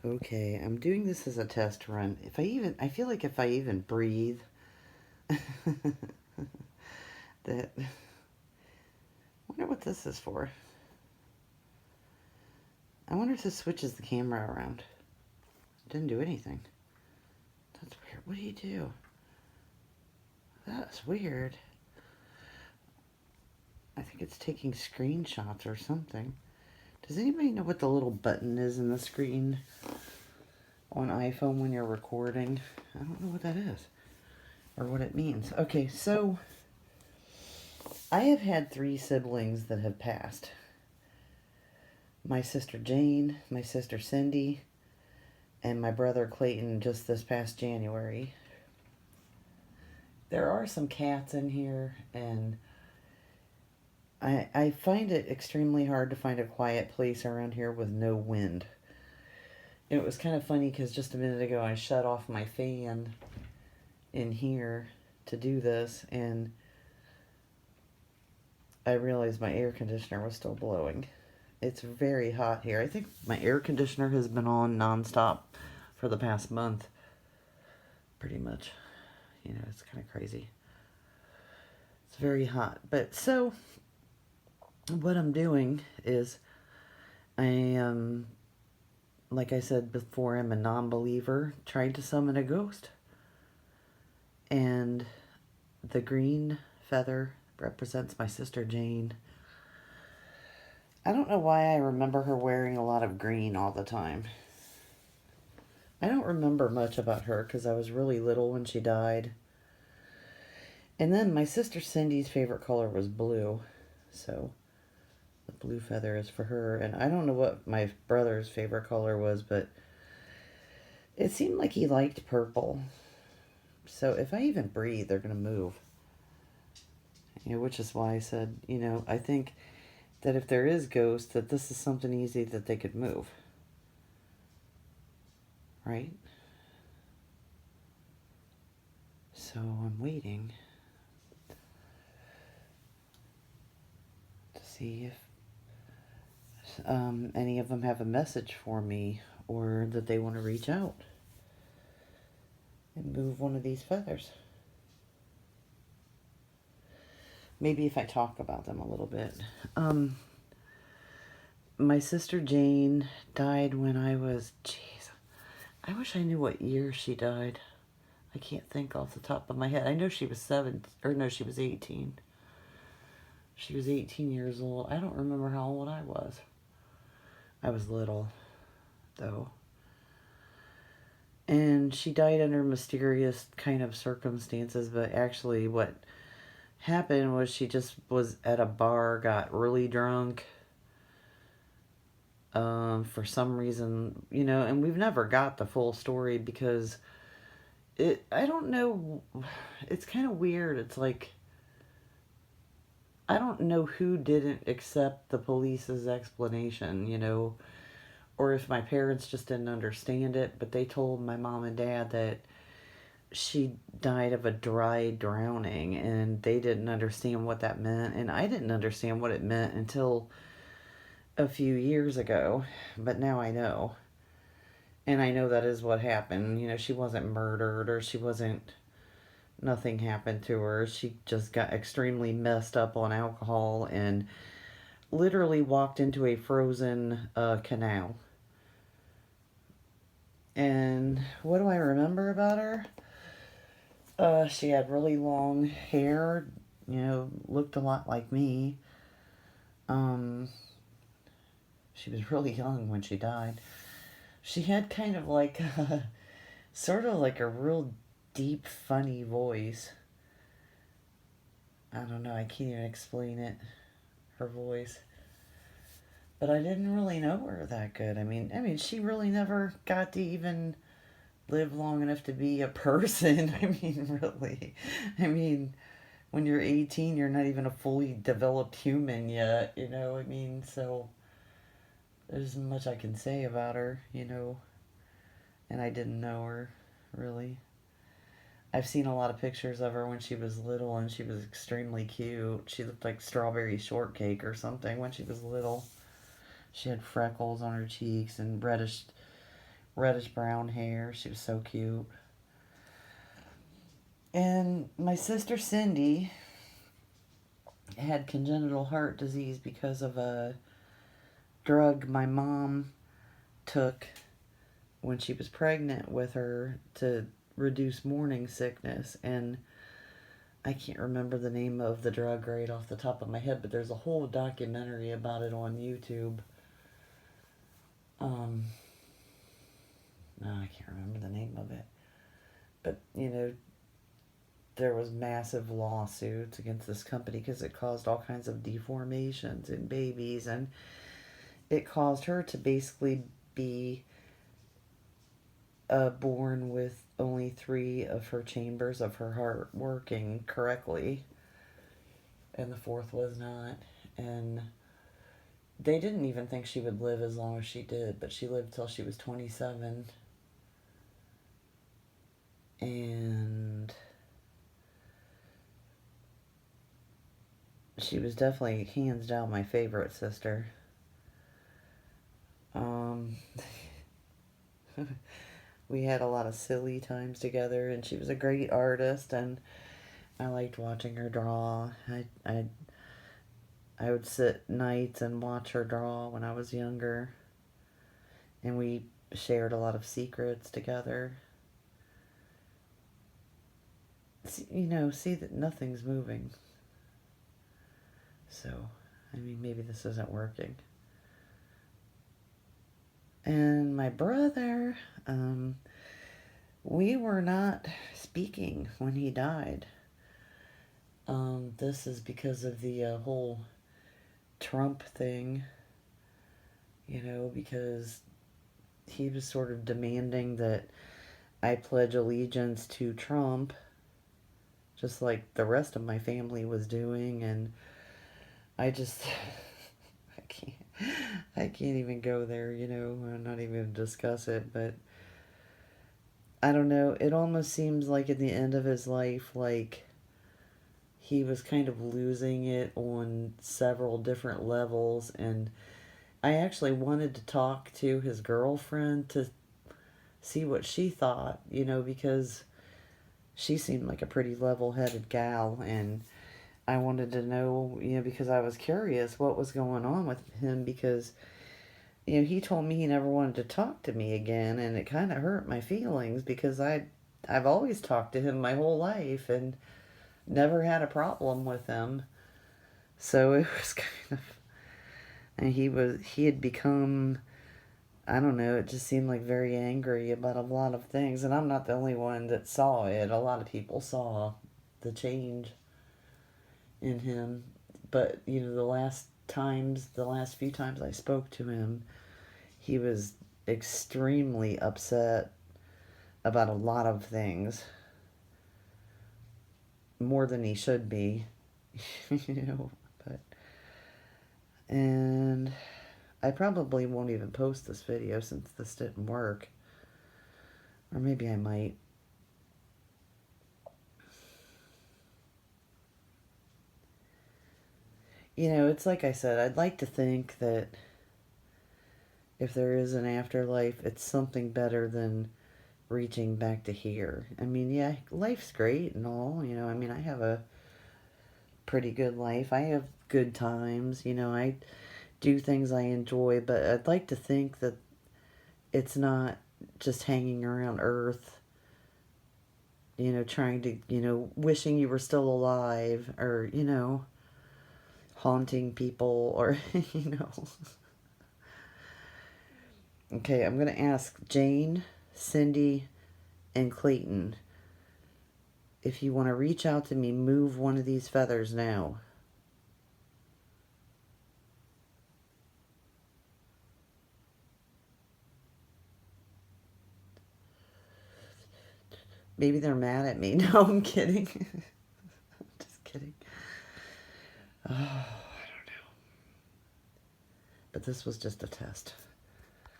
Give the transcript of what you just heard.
Okay, I'm doing this as a test run. I feel like if I even breathe, that. I wonder what this is for. I wonder if this switches the camera around. It didn't do anything. That's weird. What do you do? That's weird. I think it's taking screenshots or something. Does anybody know what the little button is in the screen on iPhone when you're recording? I don't know what that is or what it means. Okay, so I have had 3 siblings that have passed. My sister Jane, my sister Cindy, and my brother Clayton just this past January. There are some cats in here, and I find it extremely hard to find a quiet place around here with no wind. It was kind of funny because just a minute ago I shut off my fan in here to do this, and I realized my air conditioner was still blowing. It's very hot here. I think my air conditioner has been on nonstop for the past month, pretty much. You know, it's kind of crazy. It's very hot. But so, what I'm doing is, I am, like I said before, I'm a non-believer trying to summon a ghost. And the green feather represents my sister Jane. I don't know why I remember her wearing a lot of green all the time. I don't remember much about her because I was really little when she died. And then my sister Cindy's favorite color was blue. So the blue feather is for her. And I don't know what my brother's favorite color was, but it seemed like he liked purple. So if I even breathe, they're going to move. You know, which is why I said, I think that if there is ghosts, that this is something easy that they could move. Right? So I'm waiting to see if any of them have a message for me or that they want to reach out and move one of these feathers. Maybe if I talk about them a little bit. My sister Jane died when I was, I wish I knew what year she died. I can't think off the top of my head. I know she was she was 18. She was 18 years old. I don't remember how old I was. I was little, though. And she died under mysterious kind of circumstances, but actually what happened was she just was at a bar, got really drunk, for some reason, and we've never got the full story because I don't know, it's kind of weird. It's like, I don't know who didn't accept the police's explanation, or if my parents just didn't understand it, but they told my mom and dad that she died of a dry drowning, and they didn't understand what that meant, and I didn't understand what it meant until a few years ago, but now I know. And I know that is what happened. She wasn't murdered, or nothing happened to her. She just got extremely messed up on alcohol and literally walked into a frozen canal. And what do I remember about her? She had really long hair, looked a lot like me. She was really young when she died. She had kind of like sort of like a real deep, funny voice. I don't know, I can't even explain it, her voice. But I didn't really know her that good. I mean, she really never got to even live long enough to be a person. I mean, really. I mean, when you're 18, you're not even a fully developed human yet, I mean, so there's much I can say about her, and I didn't know her, really. I've seen a lot of pictures of her when she was little, and she was extremely cute. She looked like strawberry shortcake or something when she was little. She had freckles on her cheeks and reddish brown hair. She was so cute. And my sister Cindy had congenital heart disease because of a drug my mom took when she was pregnant with her to reduce morning sickness. And I can't remember the name of the drug right off the top of my head, but there's a whole documentary about it on YouTube. No, I can't remember the name of it. But, there was massive lawsuits against this company because it caused all kinds of deformations in babies, and it caused her to basically be born with only 3 of her chambers of her heart working correctly, and the 4th was not. And they didn't even think she would live as long as she did, but she lived till she was 27. And she was definitely hands down my favorite sister. We had a lot of silly times together, and she was a great artist, and I liked watching her draw. I would sit nights and watch her draw when I was younger, and we shared a lot of secrets together. See that nothing's moving. So, maybe this isn't working. And my brother, we were not speaking when he died. This is because of the whole Trump thing, because he was sort of demanding that I pledge allegiance to Trump, just like the rest of my family was doing, and I just, I can't even go there, I'm not even going to discuss it, but I don't know, it almost seems like at the end of his life, like, he was kind of losing it on several different levels, and I actually wanted to talk to his girlfriend to see what she thought, because she seemed like a pretty level-headed gal, and I wanted to know, because I was curious what was going on with him, because, he told me he never wanted to talk to me again, and it kind of hurt my feelings, because I've always talked to him my whole life, and never had a problem with him. So it was kind of, and he had become, I don't know, it just seemed like very angry about a lot of things, and I'm not the only one that saw it. A lot of people saw the change in him, but the last few times I spoke to him, he was extremely upset about a lot of things, more than he should be. But, and I probably won't even post this video since this didn't work, or maybe I might. It's like I said, I'd like to think that if there is an afterlife, it's something better than reaching back to here. Yeah, life's great and all, I have a pretty good life. I have good times, I do things I enjoy, but I'd like to think that it's not just hanging around Earth, trying to, wishing you were still alive, or, haunting people, or, Okay, I'm going to ask Jane, Cindy, and Clayton, if you want to reach out to me, move one of these feathers now. Maybe they're mad at me. No, I'm kidding. I'm just kidding. Oh, I don't know. But this was just a test.